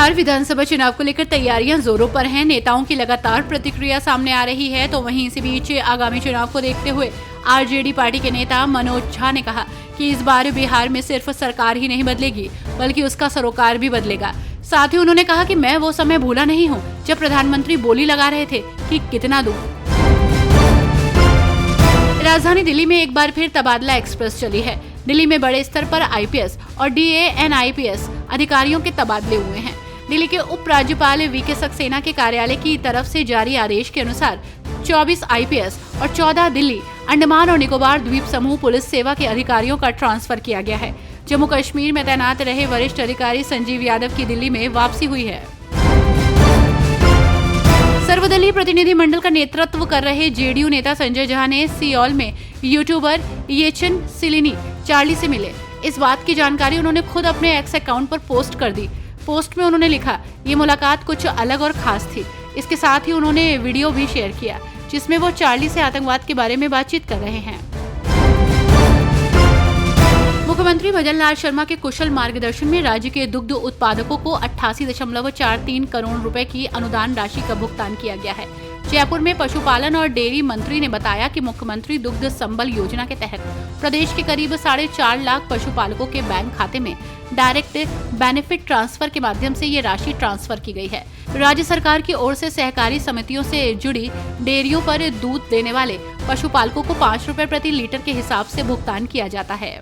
बिहार विधानसभा चुनाव को लेकर तैयारियां जोरों पर हैं। नेताओं की लगातार प्रतिक्रिया सामने आ रही है, तो वहीं इसी बीच आगामी चुनाव को देखते हुए आरजेडी पार्टी के नेता मनोज झा ने कहा कि इस बार बिहार में सिर्फ सरकार ही नहीं बदलेगी, बल्कि उसका सरोकार भी बदलेगा। साथ ही उन्होंने कहा कि मैं वो समय भूला नहीं हूँ जब प्रधानमंत्री बोली लगा रहे थे कि कितना दूं। राजधानी दिल्ली में एक बार फिर तबादला एक्सप्रेस चली है। दिल्ली में बड़े स्तर पर आईपीएस और डीएएनआईपीएस अधिकारियों के तबादले हुए हैं। दिल्ली के उप राज्यपाल वीके सक्सेना के कार्यालय की तरफ से जारी आदेश के अनुसार 24 आईपीएस और 14 दिल्ली, अंडमान और निकोबार द्वीप समूह पुलिस सेवा के अधिकारियों का ट्रांसफर किया गया है। जम्मू कश्मीर में तैनात रहे वरिष्ठ अधिकारी संजीव यादव की दिल्ली में वापसी हुई है। सर्वदलीय प्रतिनिधिमंडल का नेतृत्व कर रहे जेडीयू नेता संजय झा ने सियोल में यूट्यूबर येचन सिलिनी चार्ली से मिले। इस बात की जानकारी उन्होंने खुद अपने एक्स अकाउंट पर पोस्ट कर दी। पोस्ट में उन्होंने लिखा, ये मुलाकात कुछ अलग और खास थी। इसके साथ ही उन्होंने वीडियो भी शेयर किया जिसमें वो चार्ली से आतंकवाद के बारे में बातचीत कर रहे हैं। मुख्यमंत्री भजन लाल शर्मा के कुशल मार्गदर्शन में राज्य के दुग्ध उत्पादकों को 88.43 करोड़ रुपए की अनुदान राशि का भुगतान किया गया है। जयपुर में पशुपालन और डेयरी मंत्री ने बताया कि मुख्यमंत्री दुग्ध संबल योजना के तहत प्रदेश के करीब 4.5 लाख पशुपालकों के बैंक खाते में डायरेक्ट बेनिफिट ट्रांसफर के माध्यम से ये राशि ट्रांसफर की गई है। राज्य सरकार की ओर से सहकारी समितियों से जुड़ी डेयरियों पर दूध देने वाले पशुपालकों को 5 रुपए प्रति लीटर के हिसाब से भुगतान किया जाता है।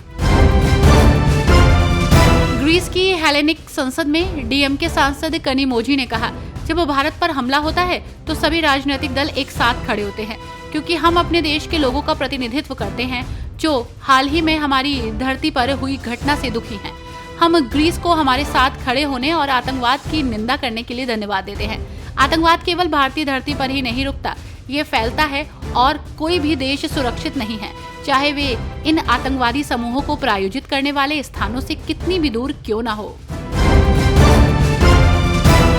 ग्रीस की हेलेनिक संसद में डीएमके सांसद कनिमोझी ने कहा, जब भारत पर हमला होता है तो सभी राजनीतिक दल एक साथ खड़े होते हैं, क्योंकि हम अपने देश के लोगों का प्रतिनिधित्व करते हैं जो हाल ही में हमारी धरती पर हुई घटना से दुखी हैं। हम ग्रीस को हमारे साथ खड़े होने और आतंकवाद की निंदा करने के लिए धन्यवाद देते हैं। आतंकवाद केवल भारतीय धरती पर ही नहीं रुकता, ये फैलता है और कोई भी देश सुरक्षित नहीं है, चाहे वे इन आतंकवादी समूहों को प्रायोजित करने वाले स्थानों से कितनी भी दूर क्यों न हो।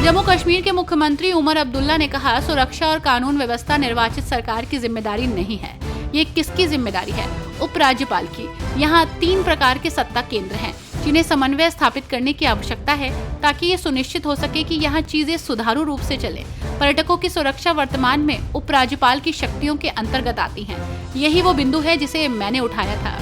जम्मू कश्मीर के मुख्यमंत्री उमर अब्दुल्ला ने कहा, सुरक्षा और कानून व्यवस्था निर्वाचित सरकार की जिम्मेदारी नहीं है, ये किसकी जिम्मेदारी है? उपराज्यपाल की। यहाँ 3 प्रकार के सत्ता केंद्र हैं जिन्हें समन्वय स्थापित करने की आवश्यकता है ताकि ये सुनिश्चित हो सके कि यहाँ चीजें सुचारू रूप से चले। पर्यटकों की सुरक्षा वर्तमान में उपराज्यपाल की शक्तियों के अंतर्गत आती है। यही वो बिंदु है जिसे मैंने उठाया था।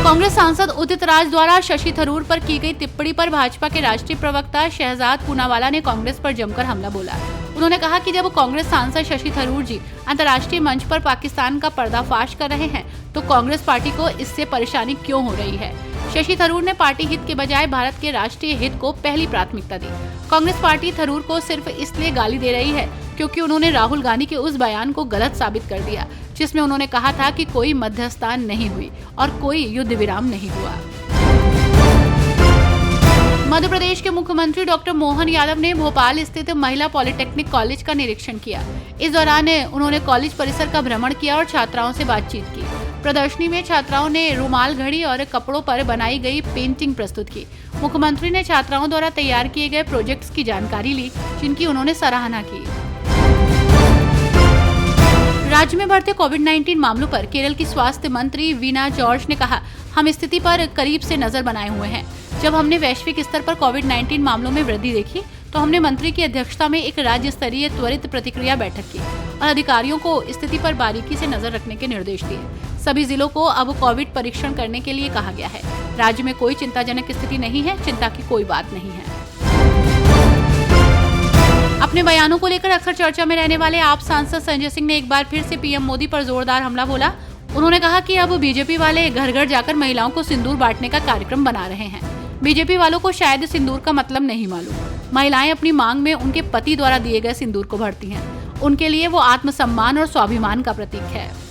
कांग्रेस सांसद उदित राज द्वारा शशि थरूर पर की गई टिप्पणी पर भाजपा के राष्ट्रीय प्रवक्ता शहजाद पूनावाला ने कांग्रेस पर जमकर हमला बोला। उन्होंने कहा कि जब कांग्रेस सांसद शशि थरूर जी अंतर्राष्ट्रीय मंच पर पाकिस्तान का पर्दाफाश कर रहे हैं तो कांग्रेस पार्टी को इससे परेशानी क्यों हो रही है। शशि थरूर ने पार्टी हित के बजाय भारत के राष्ट्रीय हित को पहली प्राथमिकता दी। कांग्रेस पार्टी थरूर को सिर्फ इसलिए गाली दे रही है क्योंकि उन्होंने राहुल गांधी के उस बयान को गलत साबित कर दिया जिसमें उन्होंने कहा था कि कोई मध्यस्थता नहीं हुई और कोई युद्ध विराम नहीं हुआ। मध्य प्रदेश के मुख्यमंत्री डॉक्टर मोहन यादव ने भोपाल स्थित महिला पॉलिटेक्निक कॉलेज का निरीक्षण किया। इस दौरान उन्होंने कॉलेज परिसर का भ्रमण किया और छात्राओं से बातचीत की। प्रदर्शनी में छात्राओं ने रुमाल घड़ी और कपड़ों पर बनाई गई पेंटिंग प्रस्तुत की। मुख्यमंत्री ने छात्राओं द्वारा तैयार किए गए प्रोजेक्ट्स की जानकारी ली जिनकी उन्होंने सराहना की। राज्य में बढ़ते कोविड-19 मामलों पर केरल की स्वास्थ्य मंत्री वीना जॉर्ज ने कहा, हम स्थिति पर करीब से नजर बनाए हुए हैं। जब हमने वैश्विक स्तर पर कोविड-19 मामलों में वृद्धि देखी तो हमने मंत्री की अध्यक्षता में एक राज्य स्तरीय त्वरित प्रतिक्रिया बैठक की और अधिकारियों को स्थिति पर बारीकी से नजर रखने के निर्देश दिए। सभी जिलों को अब कोविड परीक्षण करने के लिए कहा गया है। राज्य में कोई चिंताजनक स्थिति नहीं है, चिंता की कोई बात नहीं है। अपने बयानों को लेकर अक्सर चर्चा में रहने वाले आप सांसद संजय सिंह ने एक बार फिर से पीएम मोदी पर जोरदार हमला बोला। उन्होंने कहा कि अब बीजेपी वाले घर घर जाकर महिलाओं को सिंदूर बांटने का कार्यक्रम बना रहे हैं। बीजेपी वालों को शायद सिंदूर का मतलब नहीं मालूम। महिलाएं अपनी मांग में उनके पति द्वारा दिए गए सिंदूर को भरती हैं। उनके लिए वो आत्मसम्मान और स्वाभिमान का प्रतीक है।